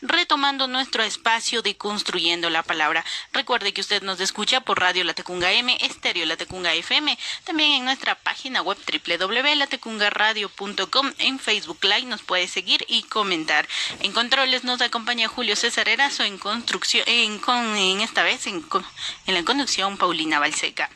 retomando nuestro espacio de Construyendo la Palabra. Recuerde que usted nos escucha por Radio Latacunga M, Estéreo Latacunga FM, también en nuestra página web www.latacungaradio.com. En Facebook Live nos puede seguir y comentar. En controles nos acompaña Julio César Erazo, en construcción, esta vez en la conducción Paulina Balseca.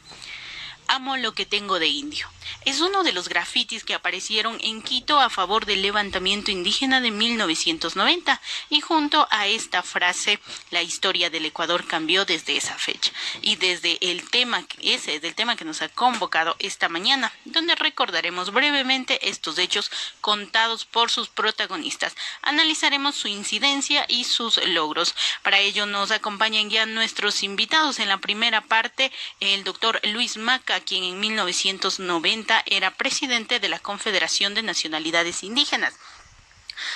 Amo lo que tengo de indio. Es uno de los grafitis que aparecieron en Quito a favor del levantamiento indígena de 1990, y junto a esta frase la historia del Ecuador cambió desde esa fecha. Y desde ese es el tema que nos ha convocado esta mañana, donde recordaremos brevemente estos hechos contados por sus protagonistas. Analizaremos su incidencia y sus logros. Para ello nos acompañan ya nuestros invitados. En la primera parte, el doctor Luis Maca, quien en 1990 era presidente de la Confederación de Nacionalidades Indígenas.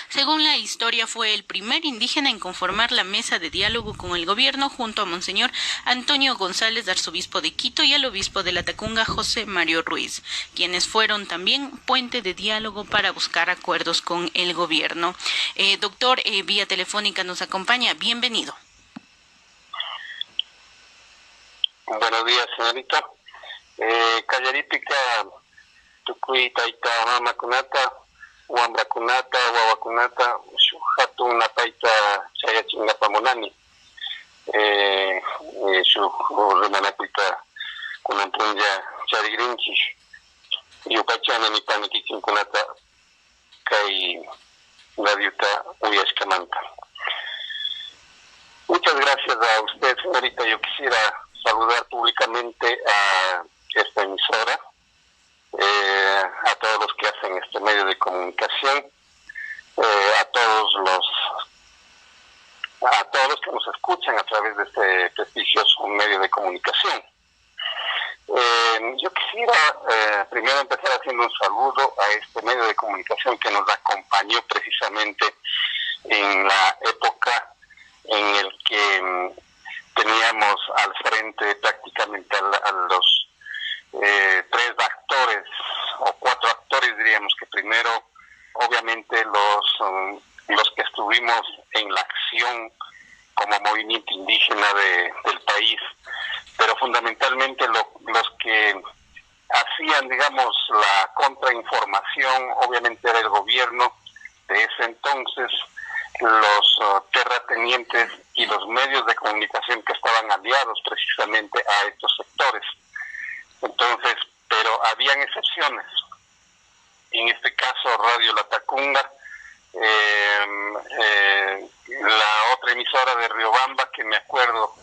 Según la historia, fue el primer indígena en conformar la mesa de diálogo con el gobierno, junto a Monseñor Antonio González, arzobispo de Quito, y al obispo de Latacunga, José Mario Ruiz, quienes fueron también puente de diálogo para buscar acuerdos con el gobierno. Doctor, vía telefónica nos acompaña. Bienvenido. Buenos días, señorita. Callaripika, Tukui, Taita, Mama Kunata, Wambra Kunata, Wawa Kunata, Shuhatu, Napaita, Chayachingapa Monani, Shu Remanakuita, Kunampunja, Charigrinchi, Yupachana, Nipaniki, Kunata, Kai, Gaviuta, Uyashkamanta. Muchas gracias a usted, señorita. Yo quisiera saludar públicamente a esta emisora, a todos los que hacen este medio de comunicación, a todos los que nos escuchan a través de este prestigioso medio de comunicación. Yo quisiera primero empezar haciendo un saludo a este medio de comunicación que nos acompañó precisamente en la época en el que teníamos al frente prácticamente a los tres actores o cuatro actores, diríamos, que primero obviamente los que estuvimos en la acción como movimiento indígena del país, pero fundamentalmente los que hacían, digamos, la contrainformación, obviamente era el gobierno de ese entonces, los terratenientes y los medios de comunicación que estaban aliados precisamente a estos sectores. Entonces, pero habían excepciones. En este caso, Radio Latacunga, la otra emisora de Riobamba, que me acuerdo,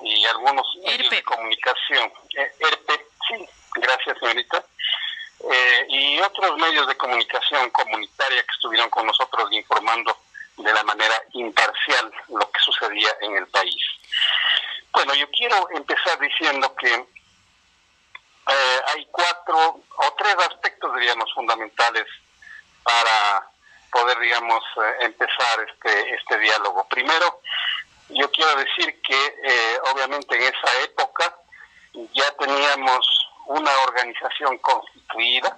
y algunos medios de comunicación, ERPE, sí, gracias, señorita, y otros medios de comunicación comunitaria que estuvieron con nosotros informando de la manera imparcial lo que sucedía en el país. Bueno, yo quiero empezar diciendo que hay cuatro o tres aspectos, diríamos, fundamentales para poder, digamos, empezar este diálogo. Primero, yo quiero decir que obviamente en esa época ya teníamos una organización constituida,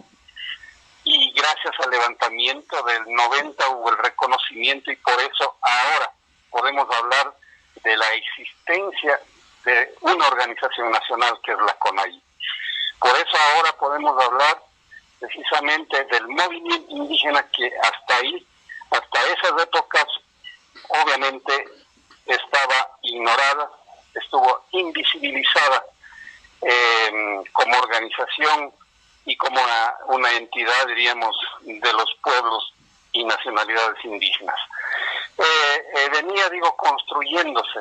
y gracias al levantamiento del 90 hubo el reconocimiento, y por eso ahora podemos hablar de la existencia de una organización nacional que es la CONAIE. Por eso ahora podemos hablar precisamente del movimiento indígena que hasta esas épocas, obviamente estaba ignorada, estuvo invisibilizada como organización y como una entidad, diríamos, de los pueblos y nacionalidades indígenas. Venía, construyéndose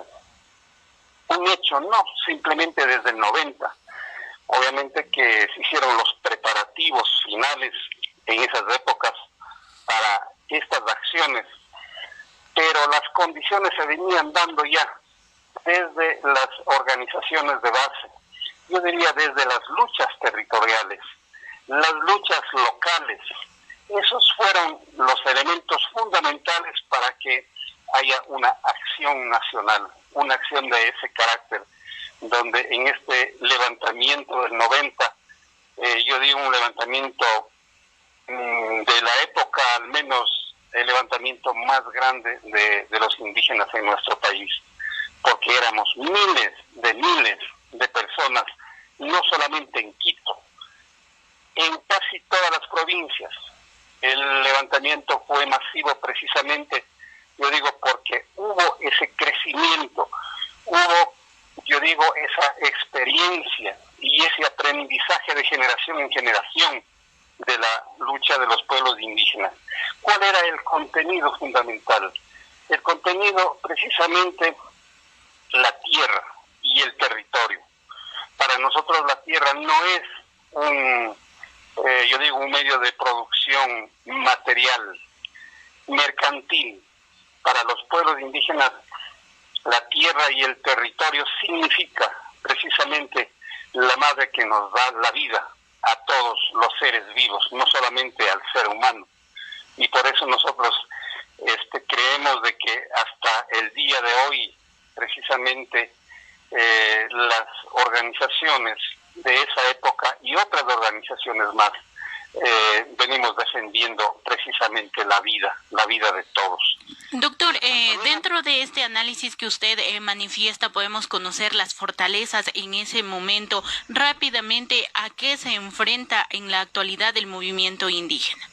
un hecho, no simplemente desde el 90. Obviamente que se hicieron los preparativos finales en esas épocas para estas acciones, pero las condiciones se venían dando ya desde las organizaciones de base, yo diría desde las luchas territoriales, las luchas locales. Esos fueron los elementos fundamentales para que haya una acción nacional, una acción de ese carácter, donde en este levantamiento del 90, yo digo un levantamiento de la época al menos el levantamiento más grande de los indígenas en nuestro país, porque éramos miles de personas, no solamente en Quito, en casi todas las provincias. El levantamiento fue masivo precisamente, yo digo, porque hubo ese crecimiento, hubo, yo digo, esa experiencia y ese aprendizaje de generación en generación de la lucha de los pueblos indígenas. ¿Cuál era el contenido fundamental? El contenido, precisamente, la tierra y el territorio. Para nosotros la tierra no es un medio de producción material, mercantil. Para los pueblos indígenas, la tierra y el territorio significa precisamente la madre que nos da la vida a todos los seres vivos, no solamente al ser humano. Y por eso nosotros creemos de que hasta el día de hoy, precisamente, las organizaciones de esa época y otras organizaciones más, venimos defendiendo precisamente la vida de todos. Doctor, dentro de este análisis que usted manifiesta, podemos conocer las fortalezas en ese momento. Rápidamente, ¿a qué se enfrenta en la actualidad el movimiento indígena?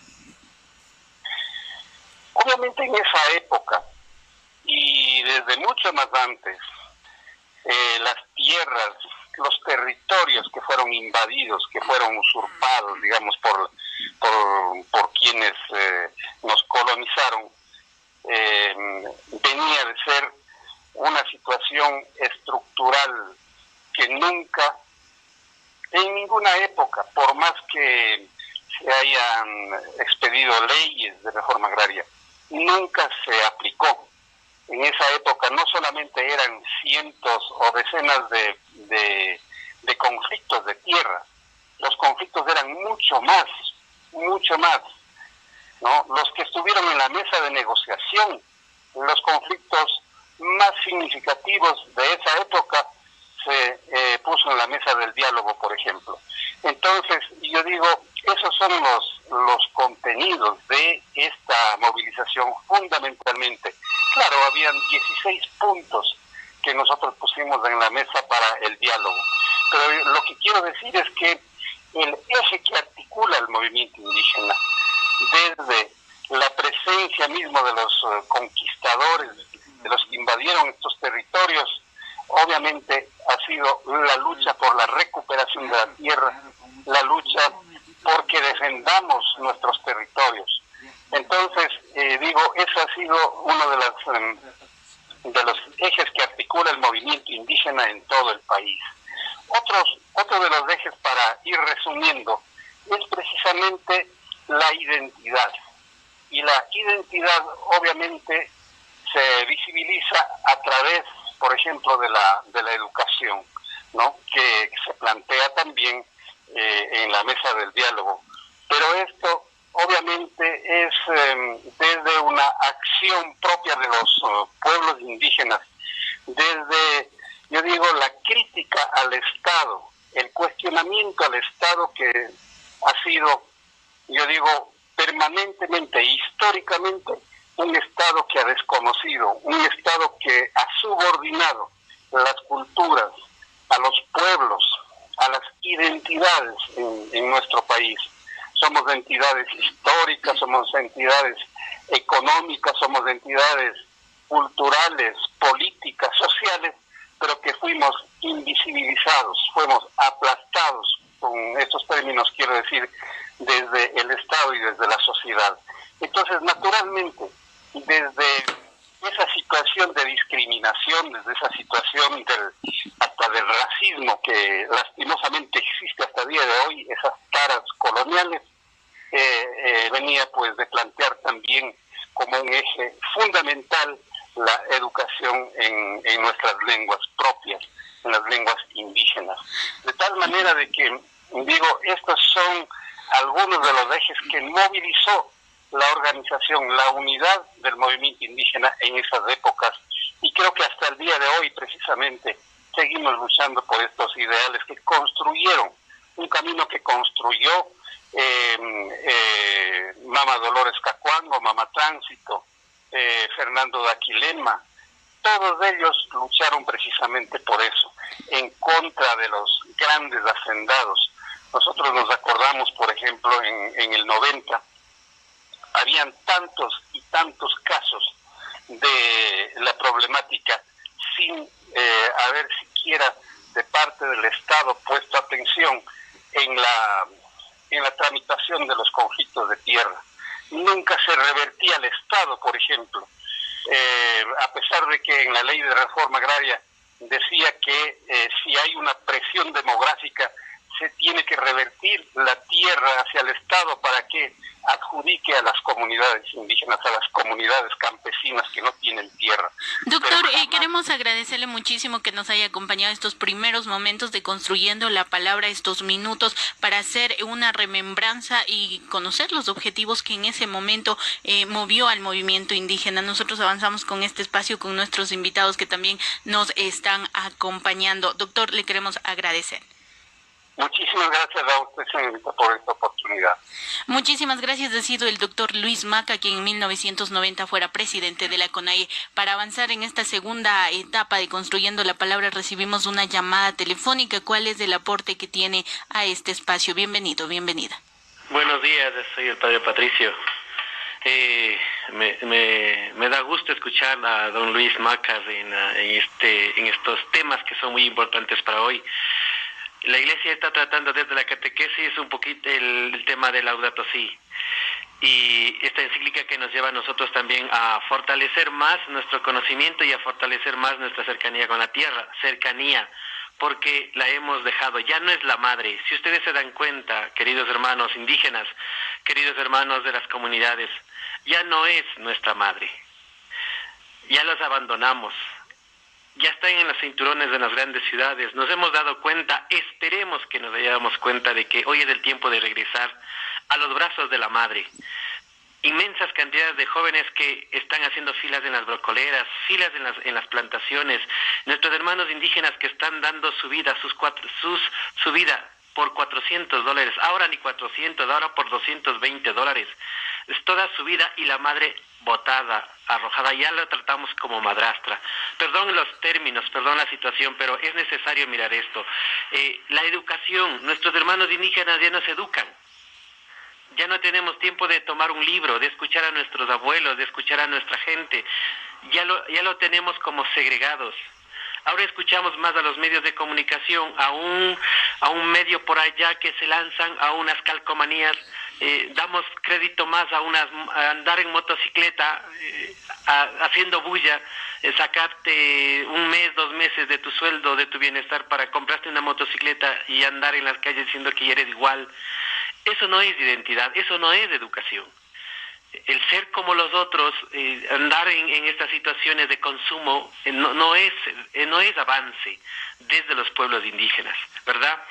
Obviamente en esa época, y desde mucho más antes, las tierras, los territorios que fueron invadidos, que fueron usurpados, digamos, por quienes nos colonizaron, venía de ser una situación estructural que nunca, en ninguna época, por más que se hayan expedido leyes de reforma agraria, nunca se aplicó. En esa época no solamente eran cientos o decenas de conflictos de tierra, los conflictos eran mucho más, ¿no? Los que estuvieron en la mesa de negociación, los conflictos más significativos de esa época se puso en la mesa del diálogo, por ejemplo. Entonces, yo digo, esos son los contenidos de esta movilización fundamentalmente. Claro, habían 16 puntos que nosotros pusimos en la mesa para el diálogo, pero lo que quiero decir es que el eje que articula el movimiento indígena, desde la presencia mismo de los conquistadores, de los que invadieron estos territorios, obviamente ha sido la lucha por la recuperación de la tierra, la lucha porque defendamos nuestros territorios. Entonces, ese ha sido uno de los ejes que articula el movimiento indígena en todo el país. Otro de los ejes, para ir resumiendo, es precisamente la identidad. Y la identidad obviamente se visibiliza a través, por ejemplo, de la educación, ¿no? Que se plantea también en la mesa del diálogo. Pero esto obviamente es desde una acción propia de los pueblos indígenas, desde, yo digo, la crítica al Estado, el cuestionamiento al Estado que ha sido, yo digo, permanentemente, históricamente, un Estado que ha desconocido, un Estado que ha subordinado las culturas, a los pueblos, a las identidades en nuestro país. Somos entidades históricas, somos entidades económicas, somos entidades culturales, políticas, sociales, pero que fuimos invisibilizados, fuimos aplastados, con estos términos quiero decir, desde el Estado y desde la sociedad. Entonces, naturalmente, desde esa situación de discriminación, desde esa situación hasta del racismo que lastimosamente existe hasta el día de hoy, esas taras coloniales, venía pues de plantear también como un eje fundamental la educación en nuestras lenguas propias, en las lenguas indígenas. De tal manera de que, digo, estos son algunos de los ejes que movilizó la organización, la unidad del movimiento indígena en esas épocas, y creo que hasta el día de hoy precisamente seguimos luchando por estos ideales que construyeron, un camino que construyó Mama Dolores Cacuango, Mama Tránsito, Fernando de Aquilema, todos ellos lucharon precisamente por eso, en contra de los grandes hacendados. Nosotros nos acordamos, por ejemplo, en el 90, habían tantos y tantos casos de la problemática sin haber siquiera de parte del Estado puesto atención en la tramitación de los conflictos de tierra. Nunca se revertía al Estado, por ejemplo, a pesar de que en la ley de reforma agraria decía que si hay una presión demográfica se tiene que revertir la tierra hacia el Estado para que adjudique a las comunidades indígenas, a las comunidades campesinas que no tienen tierra. Doctor, queremos agradecerle muchísimo que nos haya acompañado estos primeros momentos de Construyendo la Palabra, estos minutos para hacer una remembranza y conocer los objetivos que en ese momento movió al movimiento indígena. Nosotros avanzamos con este espacio con nuestros invitados que también nos están acompañando. Doctor, le queremos agradecer. Muchísimas gracias a usted, señorita, por esta oportunidad. Muchísimas gracias. Ha sido el doctor Luis Maca, quien en 1990 fuera presidente de la CONAIE. Para avanzar en esta segunda etapa de Construyendo la Palabra, recibimos una llamada telefónica. ¿Cuál es el aporte que tiene a este espacio? Bienvenido, bienvenida. Buenos días, soy el padre Patricio. Me da gusto escuchar a don Luis Maca en estos temas que son muy importantes para hoy. La Iglesia está tratando desde la catequesis un poquito el tema del Laudato Si, y esta encíclica que nos lleva a nosotros también a fortalecer más nuestro conocimiento y a fortalecer más nuestra cercanía con la tierra, porque la hemos dejado, ya no es la madre. Si ustedes se dan cuenta, queridos hermanos indígenas, queridos hermanos de las comunidades, ya no es nuestra madre, ya los abandonamos. Ya están en los cinturones de las grandes ciudades. Nos hemos dado cuenta, esperemos que nos hayamos cuenta de que hoy es el tiempo de regresar a los brazos de la madre. Inmensas cantidades de jóvenes que están haciendo filas en las brocoleras, filas en las plantaciones. Nuestros hermanos indígenas que están dando su vida, su vida por $400. Ahora ni 400, ahora por $220. Es toda su vida y la madre botada, arrojada, ya la tratamos como madrastra. Perdón los términos, perdón la situación, pero es necesario mirar esto. La educación, nuestros hermanos indígenas ya no se educan. Ya no tenemos tiempo de tomar un libro, de escuchar a nuestros abuelos, de escuchar a nuestra gente. Ya lo tenemos como segregados. Ahora escuchamos más a los medios de comunicación, a un medio por allá que se lanzan a unas calcomanías. Damos crédito más a andar en motocicleta, haciendo bulla, sacarte 1 mes, 2 meses de tu sueldo, de tu bienestar para comprarte una motocicleta y andar en las calles diciendo que eres igual. Eso no es identidad, eso no es educación. El ser como los otros, andar en estas situaciones de consumo, no es avance desde los pueblos indígenas, ¿verdad?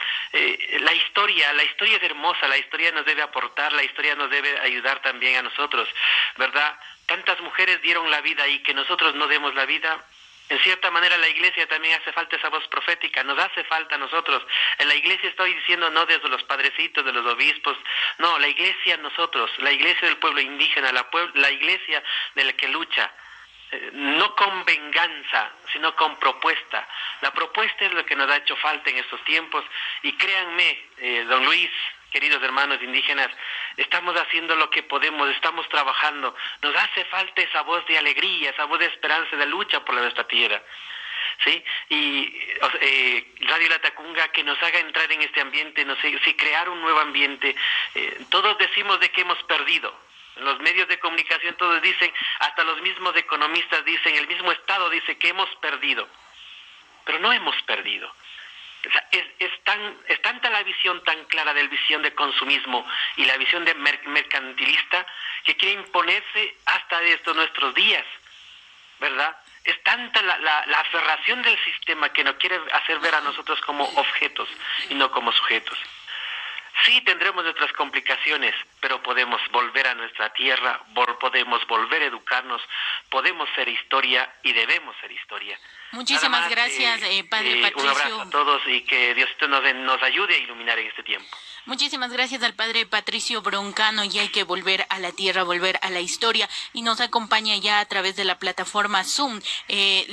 La historia es hermosa, la historia nos debe aportar, la historia nos debe ayudar también a nosotros, ¿verdad? Tantas mujeres dieron la vida y que nosotros no demos la vida. En cierta manera la Iglesia también hace falta esa voz profética, nos hace falta a nosotros. En la Iglesia estoy diciendo no desde los padrecitos, de los obispos, no, la Iglesia nosotros, la Iglesia del pueblo indígena, la Iglesia de la que lucha, no con venganza, sino con propuesta. La propuesta es lo que nos ha hecho falta en estos tiempos y créanme, don Luis, queridos hermanos indígenas, estamos haciendo lo que podemos, estamos trabajando. Nos hace falta esa voz de alegría, esa voz de esperanza, de lucha por nuestra tierra, ¿sí? Y Radio La Tacunga, que nos haga entrar en este ambiente, crear un nuevo ambiente. Todos decimos de que hemos perdido. Los medios de comunicación todos dicen, hasta los mismos economistas dicen, el mismo Estado dice que hemos perdido. Pero no hemos perdido. O sea, es tanta la visión tan clara del visión de consumismo y la visión de mercantilista que quiere imponerse hasta estos nuestros días, ¿verdad? Es tanta la aferración del sistema que nos quiere hacer ver a nosotros como objetos y no como sujetos. Sí, tendremos nuestras complicaciones, pero podemos volver a nuestra tierra, podemos volver a educarnos, podemos ser historia y debemos ser historia. Muchísimas gracias, Padre Patricio. Un abrazo a todos y que Diosito nos ayude a iluminar en este tiempo. Muchísimas gracias al padre Patricio Broncano, y hay que volver a la tierra, volver a la historia, y nos acompaña ya a través de la plataforma Zoom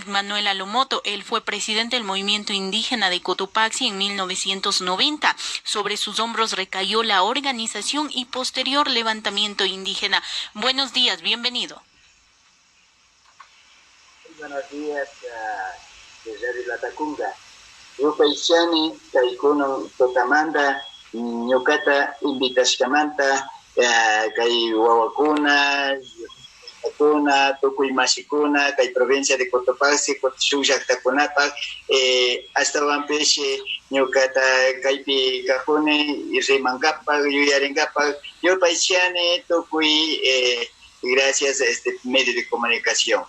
Manuel Alomoto. Él fue presidente del movimiento indígena de Cotopaxi en 1990. Sobre sus hombros recayó la organización y posterior levantamiento indígena. Buenos días, bienvenido. Buenos días, desde La Tacunga. Yo paisani, Kaikuno Totamanda, Ñucata, Invitashkamanta, Kai Wawakuna, Yakuna, Tukuy Mashikuna, Kai provincia de Cotopaxi, Cotushuyactacunapac, hasta Wampeche, Ñucata, Kaipi Cajune, y Rimangapa, Yuyaringapa, yo paisani, Tukuy, gracias a este medio de comunicación.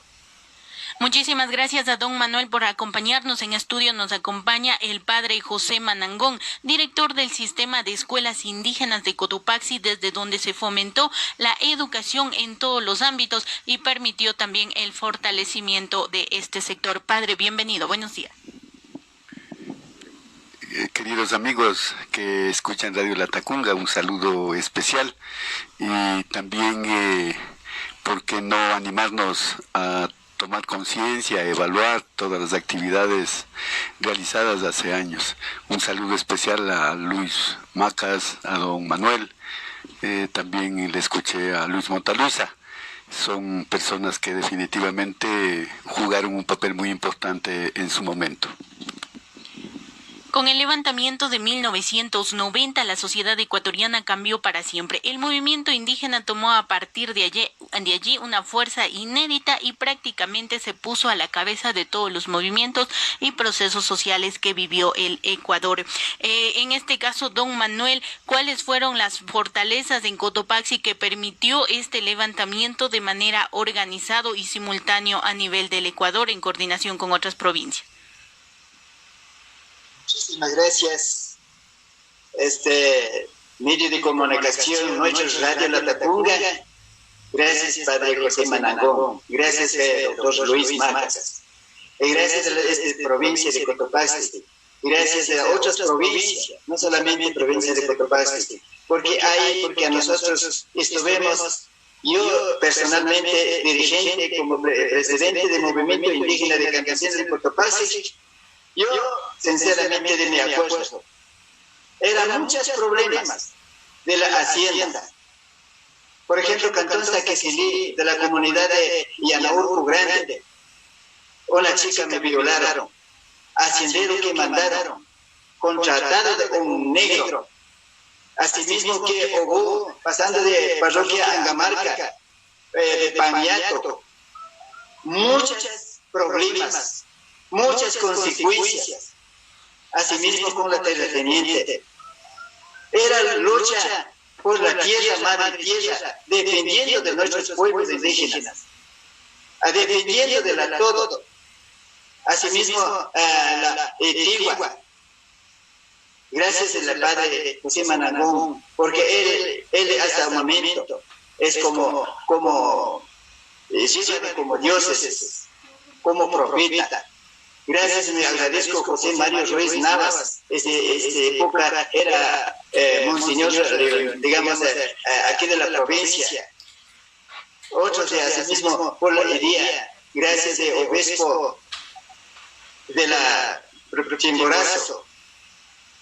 Muchísimas gracias a don Manuel por acompañarnos. En estudio nos acompaña el padre José Manangón, director del Sistema de Escuelas Indígenas de Cotopaxi, desde donde se fomentó la educación en todos los ámbitos y permitió también el fortalecimiento de este sector. Padre, bienvenido, buenos días. Queridos amigos que escuchan Radio La Tacunga, un saludo especial, y también, ¿por qué no animarnos a tomar conciencia, evaluar todas las actividades realizadas hace años? Un saludo especial a Luis Macas, a don Manuel, también le escuché a Luis Montaluza. Son personas que definitivamente jugaron un papel muy importante en su momento. Con el levantamiento de 1990, la sociedad ecuatoriana cambió para siempre. El movimiento indígena tomó a partir de allí una fuerza inédita y prácticamente se puso a la cabeza de todos los movimientos y procesos sociales que vivió el Ecuador. En este caso, don Manuel, ¿cuáles fueron las fortalezas en Cotopaxi que permitió este levantamiento de manera organizado y simultáneo a nivel del Ecuador en coordinación con otras provincias? Muchísimas gracias. Este medio de comunicación, nuestro Radio La Tacunga. Gracias, padre José Manangón. Gracias, doctor Luis Macas. Y gracias a esta provincia de Cotopaxi. Gracias a otras provincias, no solamente provincia de Cotopaxi. Porque a nosotros estuvimos, yo personalmente dirigente como presidente del movimiento indígena de Campesinos de Cotopaxi. Yo, sinceramente, de mi acuerdo, eran muchos problemas de la hacienda. Por ejemplo, Cantón Saquecilí, de la comunidad de Yanaurco Grande, una chica me violaron, hacendero que mandaron, contratado de un negro, asimismo que hubo, pasando de parroquia Angamarca, de Pañato, muchos problemas. Muchas consecuencias, asimismo con la terrateniente. Era la lucha por la tierra, madre tierra, dependiendo de nuestros pueblos indígenas, dependiendo de la todo. Asimismo, la Etigua, gracias al padre José Manangón, porque él hasta el momento es como dioses, como profeta. Gracias, me agradezco José Mario Ruiz Navas. Esta época era monseñor, digamos, aquí de la provincia. Otros de asimismo por la herida, gracias de obispo de la Chimborazo,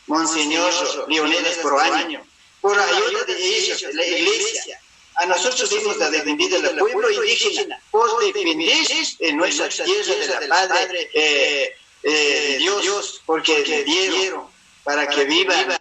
monseñor Leonidas Proaño, por la ayuda de ellos, de la iglesia. A nosotros hemos defendido al pueblo indígena por depender de nuestra tierra, de la Padre de Dios, porque le dieron para que viva.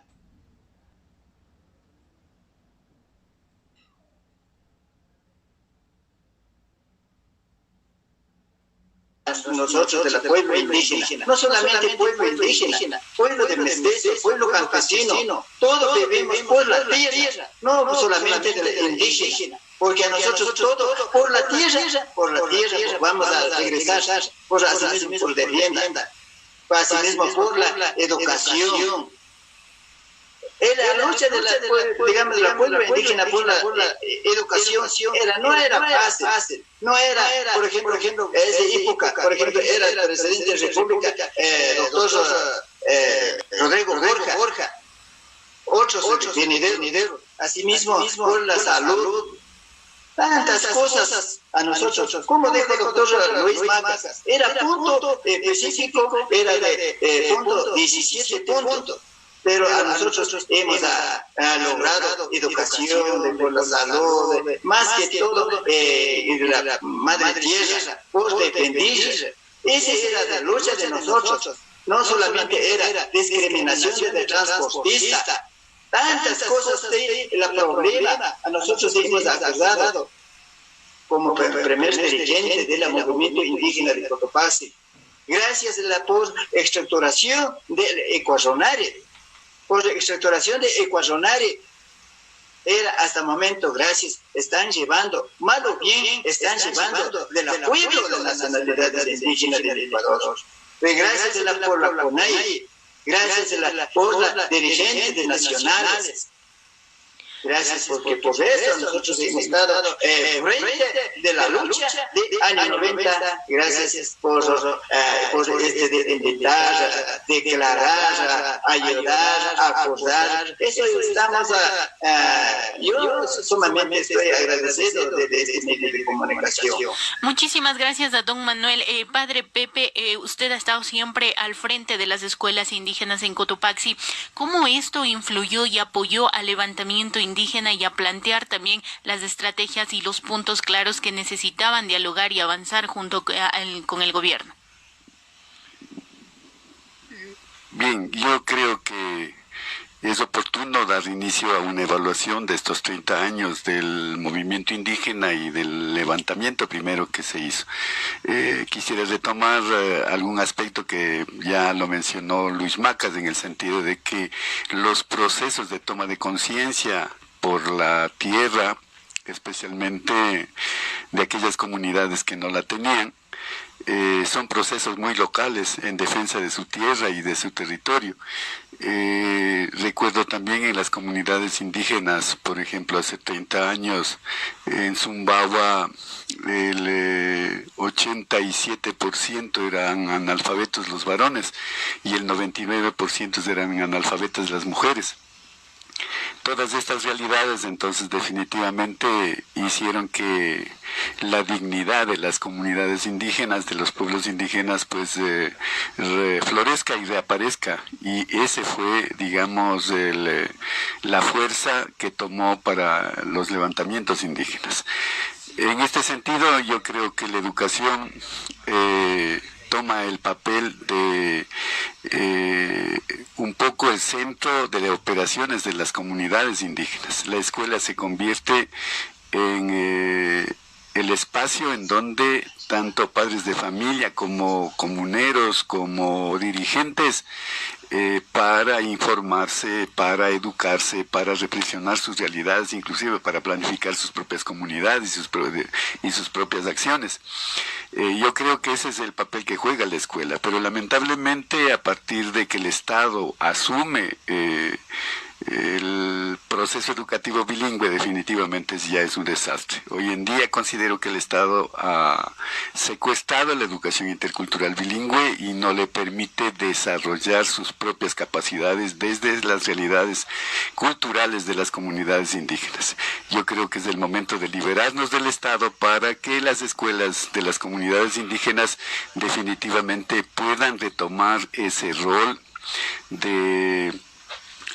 Nosotros de la pueblo indígena, no solamente pueblo indígena, pueblo de mestizo, pueblo campesino, todos vivimos por la tierra, no solamente del indígena, porque a nosotros todos por la tierra vamos a regresar, por asimismo por la vivienda, asimismo por la educación. Era la lucha de la pueblo indígena por la educación, no era fácil, no era, por ejemplo, esa época, por ejemplo, era el presidente de la República, doctor Rodrigo Borja, otro otros venideros. Asimismo, por la salud, tantas cosas a nosotros. Como dijo el doctor Luis Macas, era punto específico, era de punto 17 puntos. Pero a nosotros hemos logrado educación, por la salud, más que todo, la madre tierra, por defender. Esa era la lucha de nosotros. No solamente era discriminación del transportista, tantas cosas de la problema. A nosotros hemos acusado como primer dirigente del movimiento indígena de Cotopaxi. Gracias a la post-estructuración del Ecuazonare. Por estructuración de Ecuazonare era hasta el momento, gracias, están llevando, mal o bien, están llevando del apoyo de las nacionalidades indígenas del Ecuador. Gracias por la CONAI, gracias por la dirigentes nacionales. Gracias, porque por eso nosotros hemos estado frente de la lucha de año 90. Gracias por invitar, declarar, ayudar, acordar. Eso estamos, yo sumamente estoy agradecido de este medio de comunicación. Muchísimas gracias a don Manuel. Padre Pepe, usted ha estado siempre al frente de las escuelas indígenas en Cotopaxi. ¿Cómo esto influyó y apoyó al levantamiento indígena y a plantear también las estrategias y los puntos claros que necesitaban dialogar y avanzar junto con el gobierno? Bien, yo creo que es oportuno dar inicio a una evaluación de estos 30 años del movimiento indígena y del levantamiento primero que se hizo. Quisiera retomar algún aspecto que ya lo mencionó Luis Macas, en el sentido de que los procesos de toma de conciencia por la tierra, especialmente de aquellas comunidades que no la tenían, son procesos muy locales en defensa de su tierra y de su territorio. Recuerdo también en las comunidades indígenas, por ejemplo, hace 30 años, en Sumbawa el 87% eran analfabetos los varones y el 99% eran analfabetas las mujeres. Todas estas realidades entonces definitivamente hicieron que la dignidad de las comunidades indígenas, de los pueblos indígenas, pues florezca y reaparezca, y ese fue, digamos, la fuerza que tomó para los levantamientos indígenas. En este sentido, yo creo que la educación toma el papel de un poco el centro de las operaciones de las comunidades indígenas. La escuela se convierte en el espacio en donde tanto padres de familia como comuneros, como dirigentes, para informarse, para educarse, para reflexionar sus realidades, inclusive para planificar sus propias comunidades y sus propias acciones. Yo creo que ese es el papel que juega la escuela, pero lamentablemente a partir de que el Estado asume el proceso educativo bilingüe, definitivamente ya es un desastre. Hoy en día considero que el Estado ha secuestrado la educación intercultural bilingüe y no le permite desarrollar sus propias capacidades desde las realidades culturales de las comunidades indígenas. Yo creo que es el momento de liberarnos del Estado para que las escuelas de las comunidades indígenas definitivamente puedan retomar ese rol de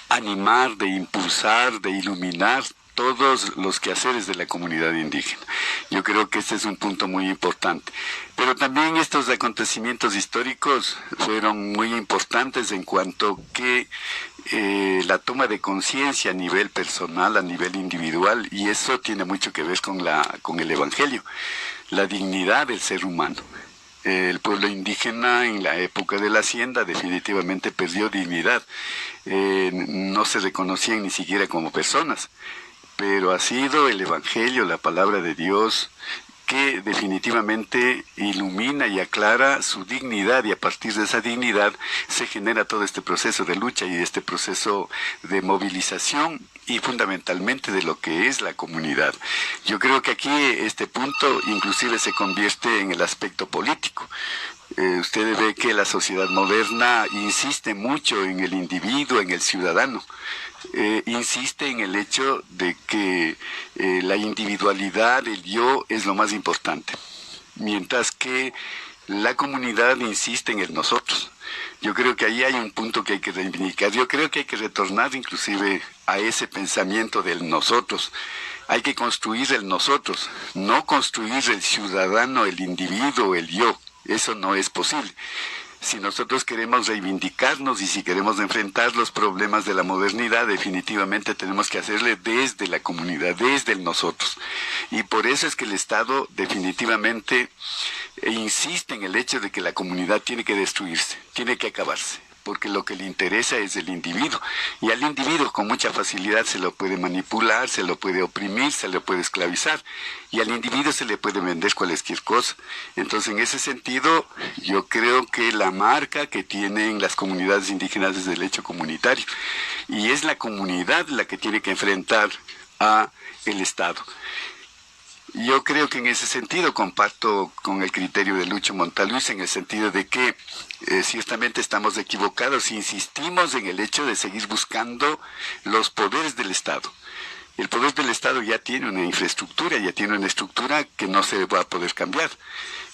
animar, de impulsar, de iluminar todos los quehaceres de la comunidad indígena. Yo creo que este es un punto muy importante. Pero también estos acontecimientos históricos fueron muy importantes en cuanto que la toma de conciencia a nivel personal, a nivel individual, y eso tiene mucho que ver con el Evangelio, la dignidad del ser humano. El pueblo indígena en la época de la hacienda definitivamente perdió dignidad. No se reconocían ni siquiera como personas, pero ha sido el Evangelio, la palabra de Dios, que definitivamente ilumina y aclara su dignidad, y a partir de esa dignidad se genera todo este proceso de lucha y este proceso de movilización y fundamentalmente de lo que es la comunidad. Yo creo que aquí este punto inclusive se convierte en el aspecto político. usted ve que la sociedad moderna insiste mucho en el individuo, en el ciudadano. Insiste en el hecho de que la individualidad, el yo, es lo más importante, mientras que la comunidad insiste en el nosotros. Yo creo que ahí hay un punto que hay que reivindicar. Yo creo que hay que retornar inclusive a ese pensamiento del nosotros. Hay que construir el nosotros, no construir el ciudadano, el individuo, el yo. Eso no es posible. Si nosotros queremos reivindicarnos y si queremos enfrentar los problemas de la modernidad, definitivamente tenemos que hacerle desde la comunidad, desde el nosotros. Y por eso es que el Estado definitivamente insiste en el hecho de que la comunidad tiene que destruirse, tiene que acabarse, porque lo que le interesa es el individuo. Y al individuo con mucha facilidad se lo puede manipular, se lo puede oprimir, se lo puede esclavizar. Y al individuo se le puede vender cualquier cosa. Entonces, en ese sentido, yo creo que la marca que tienen las comunidades indígenas es el hecho comunitario. Y es la comunidad la que tiene que enfrentar a el Estado. Yo creo que en ese sentido comparto con el criterio de Lucho Montaluis, en el sentido de que ciertamente estamos equivocados si insistimos en el hecho de seguir buscando los poderes del Estado. El poder del Estado ya tiene una infraestructura, ya tiene una estructura que no se va a poder cambiar.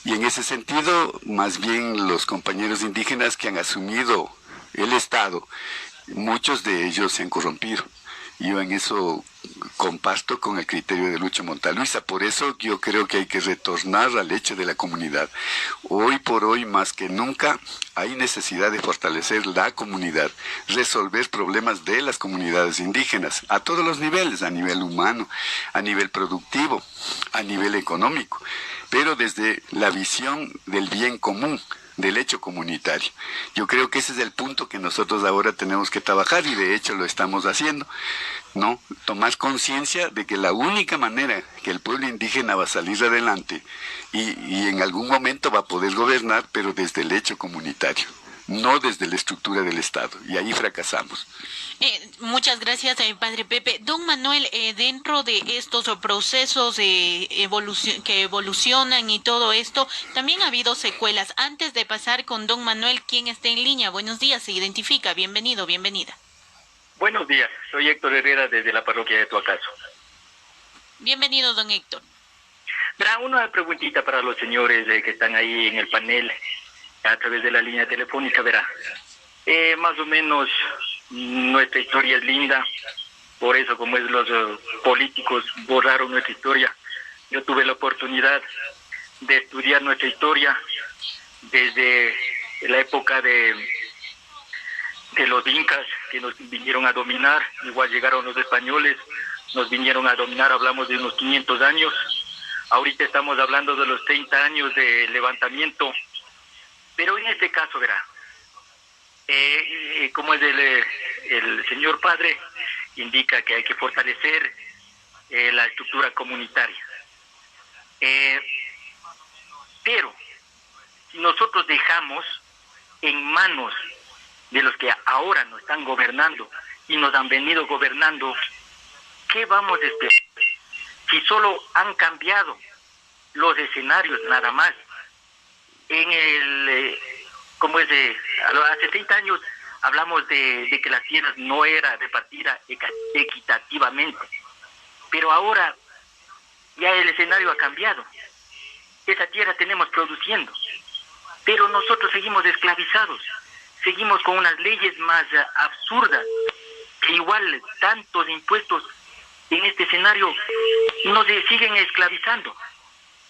Y en ese sentido, más bien los compañeros indígenas que han asumido el Estado, muchos de ellos se han corrompido. Yo en eso comparto con el criterio de Lucho Montaluisa. Por eso yo creo que hay que retornar al hecho de la comunidad. Hoy por hoy, más que nunca, hay necesidad de fortalecer la comunidad, resolver problemas de las comunidades indígenas a todos los niveles, a nivel humano, a nivel productivo, a nivel económico, pero desde la visión del bien común, del hecho comunitario. Yo creo que ese es el punto que nosotros ahora tenemos que trabajar y de hecho lo estamos haciendo, ¿no? Tomar conciencia de que la única manera que el pueblo indígena va a salir adelante y en algún momento va a poder gobernar, pero desde el hecho comunitario, no desde la estructura del Estado, y ahí fracasamos. Muchas gracias, Padre Pepe. Don Manuel, dentro de estos procesos de que evolucionan y todo esto, también ha habido secuelas. Antes de pasar con Don Manuel, quien está en línea, buenos días, se identifica, bienvenido, bienvenida. Buenos días, soy Héctor Herrera desde la parroquia de Tuacaso. Bienvenido, don Héctor. Verá, una preguntita para los señores que están ahí en el panel a través de la línea telefónica, verá. Más o menos nuestra historia es linda, por eso como es los políticos borraron nuestra historia. Yo tuve la oportunidad de estudiar nuestra historia desde la época de los incas que nos vinieron a dominar, igual llegaron los españoles, nos vinieron a dominar, hablamos de unos 500 años, ahorita estamos hablando de los 30 años de levantamiento, pero en este caso, verá, como es el señor padre, indica que hay que fortalecer la estructura comunitaria. Pero si nosotros dejamos en manos de los que ahora nos están gobernando y nos han venido gobernando, ¿qué vamos a esperar? Si solo han cambiado los escenarios nada más. Hace 30 años hablamos de que las tierras no era repartida equitativamente, pero ahora ya el escenario ha cambiado. Esa tierra tenemos produciendo, pero nosotros seguimos esclavizados, seguimos con unas leyes más absurdas, que igual tantos impuestos en este escenario nos siguen esclavizando.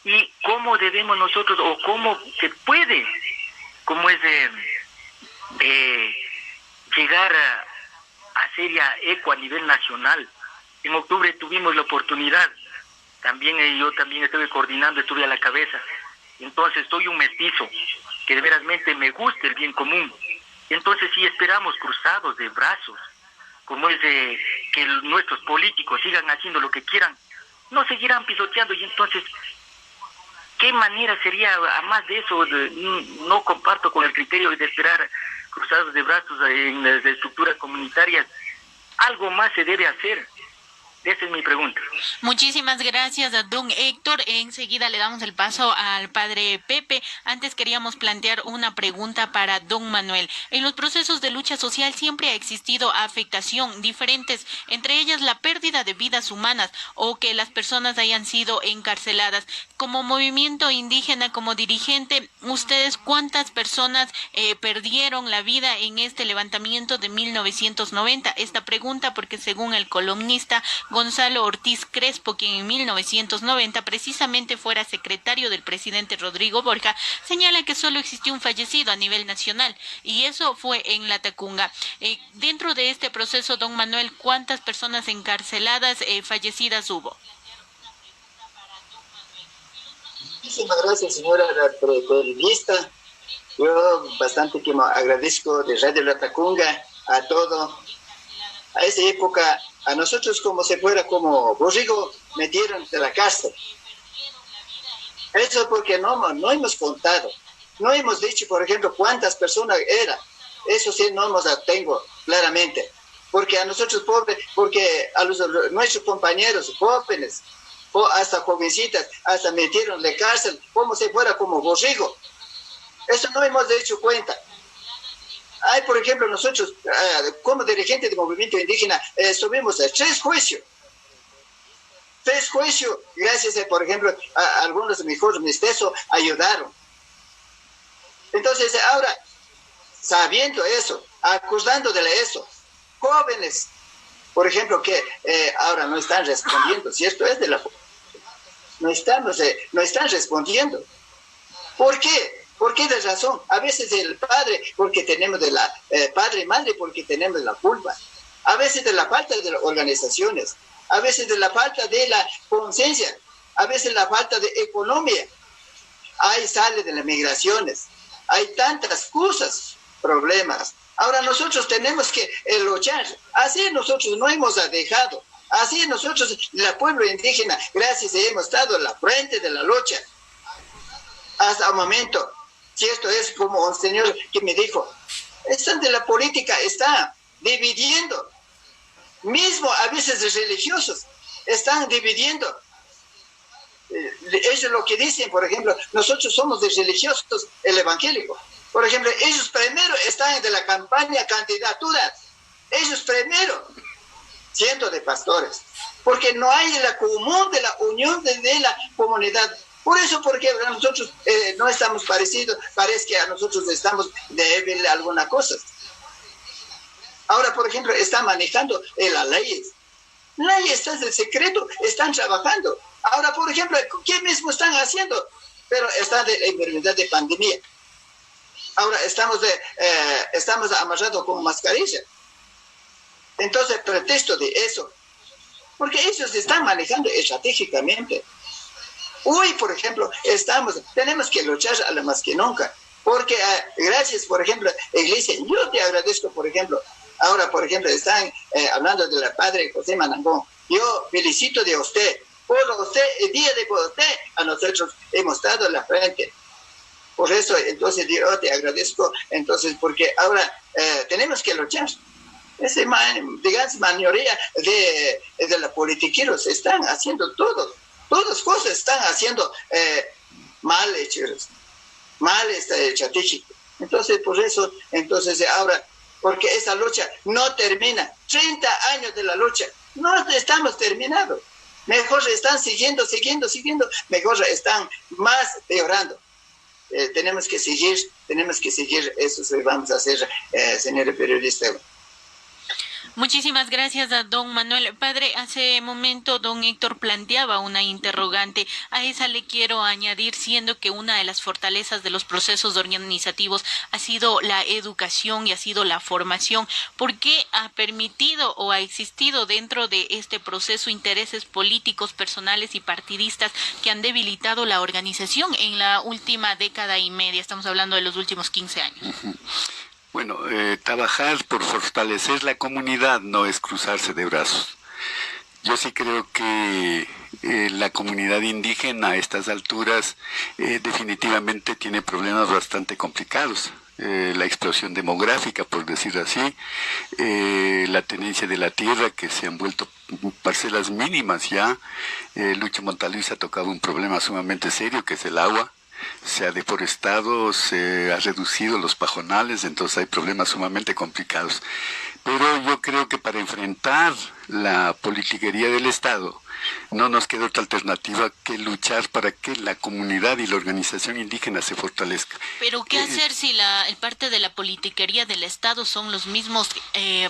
¿Y cómo debemos nosotros, o cómo se puede, cómo es llegar a ser ya eco a nivel nacional? En octubre tuvimos la oportunidad, yo también estuve coordinando, estuve a la cabeza. Entonces soy un mestizo, que de verasmente me gusta el bien común. Entonces si esperamos cruzados de brazos, como es que nuestros políticos sigan haciendo lo que quieran, no seguirán pisoteando. Y entonces, ¿qué manera sería, además de eso, no comparto con el criterio de esperar cruzados de brazos en las estructuras comunitarias? Algo más se debe hacer. Esa es mi pregunta. Muchísimas gracias a don Héctor. Enseguida le damos el paso al padre Pepe. Antes queríamos plantear una pregunta para don Manuel. En los procesos de lucha social siempre ha existido afectación diferentes, entre ellas la pérdida de vidas humanas o que las personas hayan sido encarceladas. Como movimiento indígena, como dirigente, ¿ustedes cuántas personas perdieron la vida en este levantamiento de 1990? Esta pregunta porque según el columnista Gonzalo Ortiz Crespo, quien en 1990 precisamente fuera secretario del presidente Rodrigo Borja, señala que solo existió un fallecido a nivel nacional y eso fue en Latacunga. Dentro de este proceso, don Manuel, ¿cuántas personas encarceladas fallecidas hubo? Muchísimas gracias, señora periodista. Yo bastante que agradezco de Radio Latacunga a todo. A esa época, a nosotros como se fuera como borrigo, metieron de la cárcel. Eso porque no hemos contado. No hemos dicho, por ejemplo, cuántas personas eran. Eso sí no nos tengo claramente. Porque a nosotros pobres, porque a nuestros compañeros jóvenes, hasta jovencitas, hasta metieron de cárcel, como si fuera como borrigo. Eso no hemos hecho cuenta. Hay, por ejemplo, nosotros, como dirigentes del movimiento indígena, subimos a 3 juicios. 3 juicios, gracias a, por ejemplo, a algunos de mis jóvenes de eso ayudaron. Entonces, ahora, sabiendo eso, acusándole eso, jóvenes, por ejemplo, que ahora no están respondiendo, si esto es de la... No están respondiendo. ¿Por qué? ¿Por qué de razón? A veces el padre, porque tenemos de la... padre y madre, porque tenemos la culpa. A veces de la falta de las organizaciones. A veces de la falta de la conciencia. A veces la falta de economía. Ahí sale de las migraciones. Hay tantas cosas, problemas. Ahora nosotros tenemos que luchar. Así nosotros no hemos dejado. Así nosotros, el pueblo indígena, gracias, hemos estado en la frente de la lucha. Hasta el momento. Si esto es como un señor que me dijo, están de la política, está dividiendo. Mismo a veces los religiosos están dividiendo. Ellos lo que dicen, por ejemplo, nosotros somos de religiosos, el evangélico. Por ejemplo, ellos primero están de la campaña candidaturas. Ellos primero, siendo de pastores. Porque no hay la común de la unión de la comunidad. Por eso, porque nosotros no estamos parecidos, parece que a nosotros estamos débiles a alguna cosa. Ahora, por ejemplo, están manejando las leyes. Leyes están en secreto, están trabajando. Ahora, por ejemplo, ¿qué mismo están haciendo? Pero está de la enfermedad de pandemia. Ahora estamos amarrados con mascarilla. Entonces, pretexto de eso, porque ellos están manejando estratégicamente. Hoy, por ejemplo, tenemos que luchar a la más que nunca, porque gracias, por ejemplo, Iglesia, yo te agradezco, por ejemplo, ahora, por ejemplo, están hablando del padre José Manangón. Yo felicito de usted, por usted, el día de por usted, a nosotros hemos estado en la frente. Por eso, entonces, yo te agradezco, entonces, porque ahora tenemos que luchar. Esa digamos, mayoría de los politiqueros están haciendo todo. Todas cosas están haciendo mal hechos, mal estratégico. Entonces, por eso, entonces ahora, porque esa lucha no termina. 30 años de la lucha, no estamos terminados. Mejor están siguiendo, mejor están más peorando. Tenemos que seguir, eso vamos a hacer, señor periodista. Muchísimas gracias a don Manuel. Padre, hace momento don Héctor planteaba una interrogante. A esa le quiero añadir, siendo que una de las fortalezas de los procesos organizativos ha sido la educación y ha sido la formación. ¿Por qué ha permitido o ha existido dentro de este proceso intereses políticos, personales y partidistas que han debilitado la organización en la última década y media? Estamos hablando de los últimos 15 años. Bueno, trabajar por fortalecer la comunidad no es cruzarse de brazos. Yo sí creo que la comunidad indígena a estas alturas definitivamente tiene problemas bastante complicados. La explosión demográfica, por decir así, la tenencia de la tierra que se han vuelto parcelas mínimas ya. Lucho Montalvis ha tocado un problema sumamente serio que es el agua. Se ha deforestado, se ha reducido los pajonales, entonces hay problemas sumamente complicados. Pero yo creo que para enfrentar la politiquería del Estado no nos queda otra alternativa que luchar para que la comunidad y la organización indígena se fortalezca. Pero ¿qué hacer si el parte de la politiquería del Estado son los mismos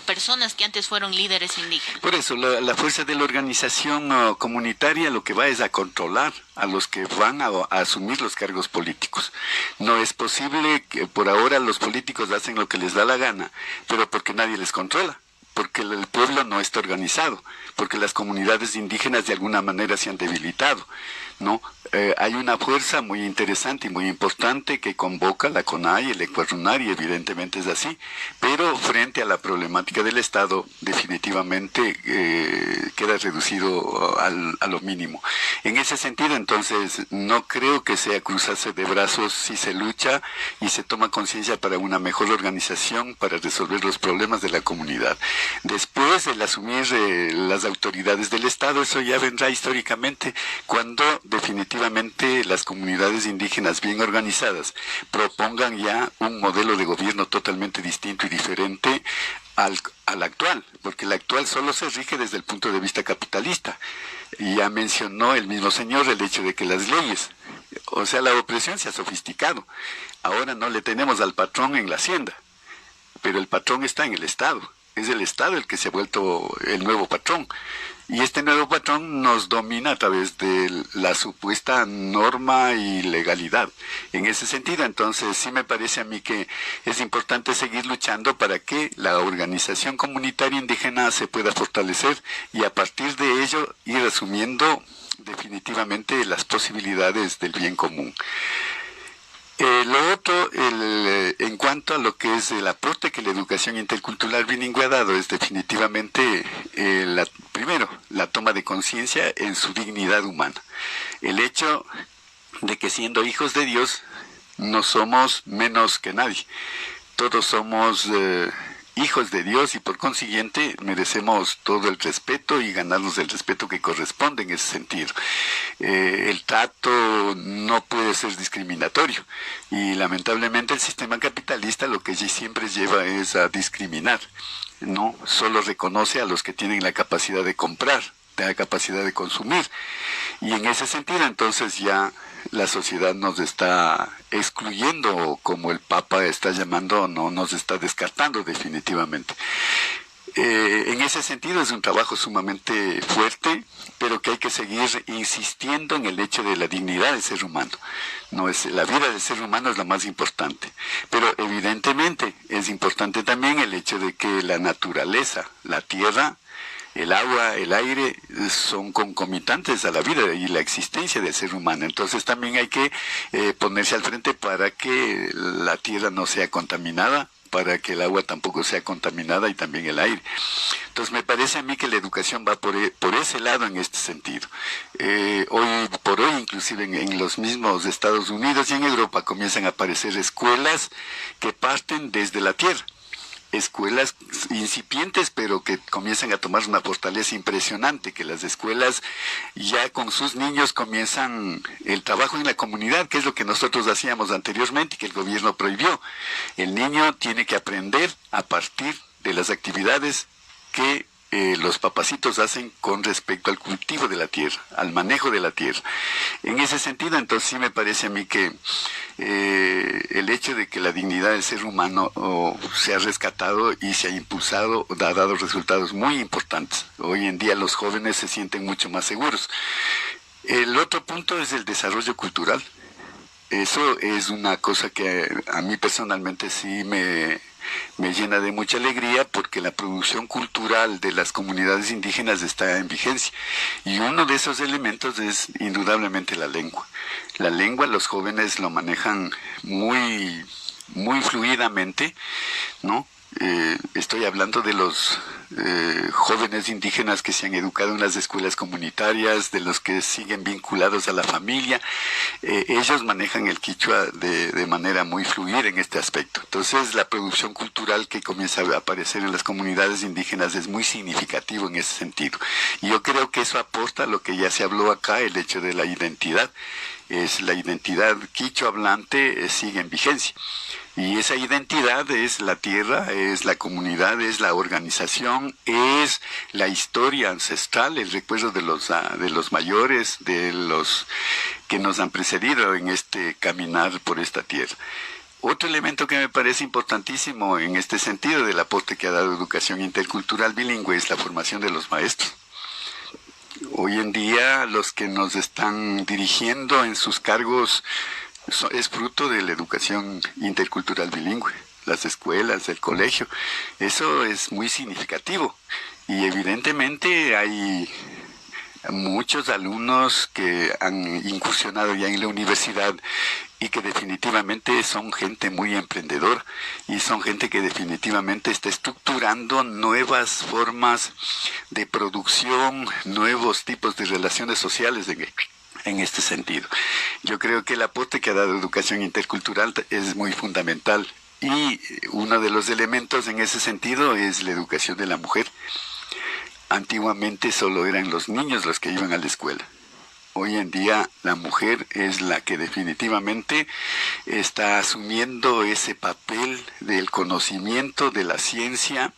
personas que antes fueron líderes indígenas? Por eso, la fuerza de la organización comunitaria lo que va es a controlar a los que van a asumir los cargos políticos. No es posible que por ahora los políticos hacen lo que les da la gana, pero porque nadie les controla, porque el pueblo no está organizado, porque las comunidades indígenas de alguna manera se han debilitado, ¿no? Hay una fuerza muy interesante y muy importante que convoca la CONAI, el Ecuarrunar, y evidentemente es así, pero frente a la problemática del Estado definitivamente queda reducido a lo mínimo. En ese sentido, entonces, no creo que sea cruzarse de brazos si se lucha y se toma conciencia para una mejor organización para resolver los problemas de la comunidad. Después, el asumir las autoridades del Estado, eso ya vendrá históricamente, cuando definitivamente las comunidades indígenas bien organizadas propongan ya un modelo de gobierno totalmente distinto y diferente al actual, porque el actual solo se rige desde el punto de vista capitalista. Y ya mencionó el mismo señor el hecho de que las leyes, o sea, la opresión se ha sofisticado. Ahora no le tenemos al patrón en la hacienda, pero el patrón está en el Estado. Es el Estado el que se ha vuelto el nuevo patrón. Y este nuevo patrón nos domina a través de la supuesta norma y legalidad. En ese sentido, entonces, sí me parece a mí que es importante seguir luchando para que la organización comunitaria indígena se pueda fortalecer y a partir de ello ir asumiendo definitivamente las posibilidades del bien común. Lo otro, en cuanto a lo que es el aporte que la educación intercultural bilingüe ha dado, es definitivamente, primero, la toma de conciencia en su dignidad humana. El hecho de que siendo hijos de Dios, no somos menos que nadie. Todos somos hijos de Dios y por consiguiente merecemos todo el respeto y ganarnos el respeto que corresponde en ese sentido. El trato no puede ser discriminatorio y lamentablemente el sistema capitalista lo que siempre lleva es a discriminar, no solo reconoce a los que tienen la capacidad de comprar, la capacidad de consumir, y en ese sentido entonces ya la sociedad nos está excluyendo, como el Papa está llamando, no nos está descartando definitivamente. En ese sentido es un trabajo sumamente fuerte, pero que hay que seguir insistiendo en el hecho de la dignidad del ser humano. No es la vida del ser humano es la más importante, pero evidentemente es importante también el hecho de que la naturaleza, la tierra, el agua, el aire son concomitantes a la vida y la existencia del ser humano. Entonces también hay que ponerse al frente para que la tierra no sea contaminada, para que el agua tampoco sea contaminada y también el aire. Entonces me parece a mí que la educación va por ese lado en este sentido. Hoy por hoy, inclusive en los mismos Estados Unidos y en Europa comienzan a aparecer escuelas que parten desde la tierra. Escuelas incipientes, pero que comienzan a tomar una fortaleza impresionante, que las escuelas ya con sus niños comienzan el trabajo en la comunidad, que es lo que nosotros hacíamos anteriormente y que el gobierno prohibió. El niño tiene que aprender a partir de las actividades que los papacitos hacen con respecto al cultivo de la tierra, al manejo de la tierra. En ese sentido, entonces sí me parece a mí que el hecho de que la dignidad del ser humano se ha rescatado y se ha impulsado ha dado resultados muy importantes. Hoy en día los jóvenes se sienten mucho más seguros. El otro punto es el desarrollo cultural. Eso es una cosa que a mí personalmente sí me llena de mucha alegría porque la producción cultural de las comunidades indígenas está en vigencia y uno de esos elementos es indudablemente la lengua. La lengua los jóvenes lo manejan muy fluidamente, ¿no? Estoy hablando de jóvenes indígenas que se han educado en las escuelas comunitarias, de los que siguen vinculados a la familia, ellos manejan el quichua de manera muy fluida en este aspecto. Entonces, la producción cultural que comienza a aparecer en las comunidades indígenas es muy significativo en ese sentido. Y yo creo que eso aporta a lo que ya se habló acá, el hecho de la identidad. Es la identidad quichua hablante sigue en vigencia. Y esa identidad es la tierra, es la comunidad, es la organización, es la historia ancestral, el recuerdo de los mayores, de los que nos han precedido en este caminar por esta tierra. Otro elemento que me parece importantísimo en este sentido del aporte que ha dado educación intercultural bilingüe es la formación de los maestros. Hoy en día los que nos están dirigiendo en sus cargos es fruto de la educación intercultural bilingüe, las escuelas, el colegio. Eso es muy significativo y evidentemente hay muchos alumnos que han incursionado ya en la universidad y que definitivamente son gente muy emprendedora y son gente que definitivamente está estructurando nuevas formas de producción, nuevos tipos de relaciones sociales en este sentido. Yo creo que el aporte que ha dado educación intercultural es muy fundamental y uno de los elementos en ese sentido es la educación de la mujer. Antiguamente solo eran los niños los que iban a la escuela. Hoy en día la mujer es la que definitivamente está asumiendo ese papel del conocimiento, de la ciencia,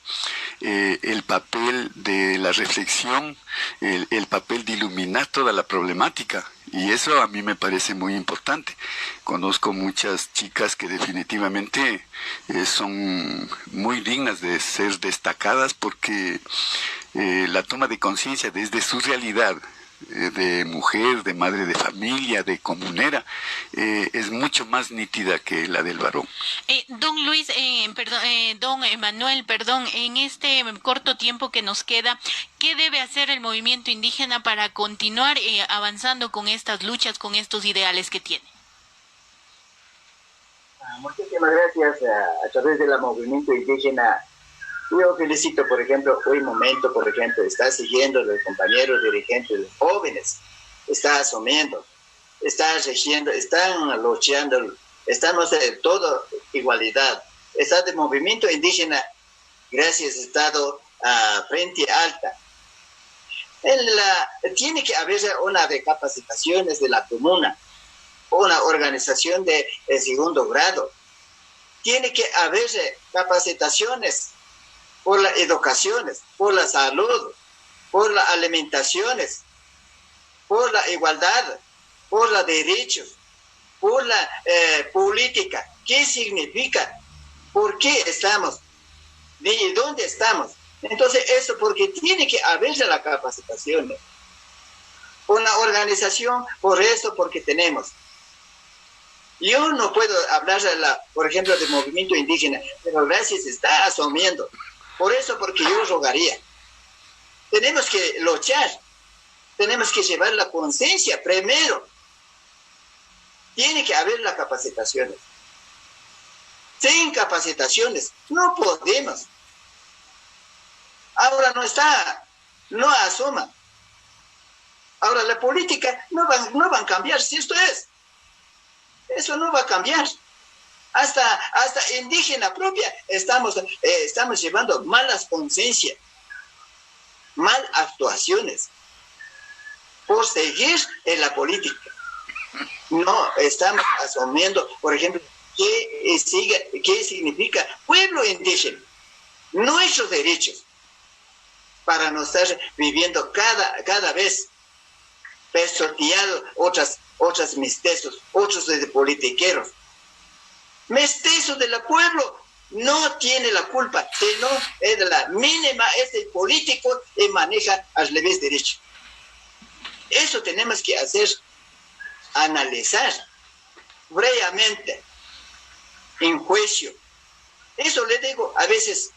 el papel de la reflexión, el papel de iluminar toda la problemática. Y eso a mí me parece muy importante. Conozco muchas chicas que definitivamente son muy dignas de ser destacadas porque la toma de conciencia desde su realidad de mujer, de madre de familia, de comunera, es mucho más nítida que la del varón. Don Luis, don Manuel, en este corto tiempo que nos queda, ¿qué debe hacer el movimiento indígena para continuar avanzando con estas luchas, con estos ideales que tiene? Muchísimas gracias. A través del movimiento indígena, yo felicito, por ejemplo, hoy momento, por ejemplo, está siguiendo los compañeros dirigentes los jóvenes, está asumiendo, está regiendo, están luchando, estamos en todo igualdad. Está de movimiento indígena, gracias Estado, a frente alta. Tiene que haber una de capacitaciones de la comuna, una organización de segundo grado. Tiene que haber capacitaciones por las educaciones, por la salud, por las alimentaciones, por la igualdad, por los derechos, por la política. ¿Qué significa? ¿Por qué estamos? ¿De dónde estamos? Entonces, eso porque tiene que haber la capacitación. Una organización, por eso, porque tenemos. Yo no puedo hablar, por ejemplo, del movimiento indígena, pero gracias está asumiendo. Por eso, porque yo rogaría. Tenemos que luchar. Tenemos que llevar la conciencia primero. Tiene que haber las capacitaciones. Sin capacitaciones no podemos. Ahora no está, no asuma. Ahora la política no van a cambiar, si esto es. Eso no va a cambiar. Hasta indígena propia estamos llevando malas conciencias, mal actuaciones por seguir en la política. No estamos asumiendo, por ejemplo, qué significa pueblo indígena, nuestros derechos, para no estar viviendo cada vez pisoteado otras mestizos, otros de politiqueros. Mestizo del pueblo no tiene la culpa, sino es de la mínima, es el político y maneja al revés derecho. Eso tenemos que hacer, analizar brevemente, en juicio. Eso le digo, a veces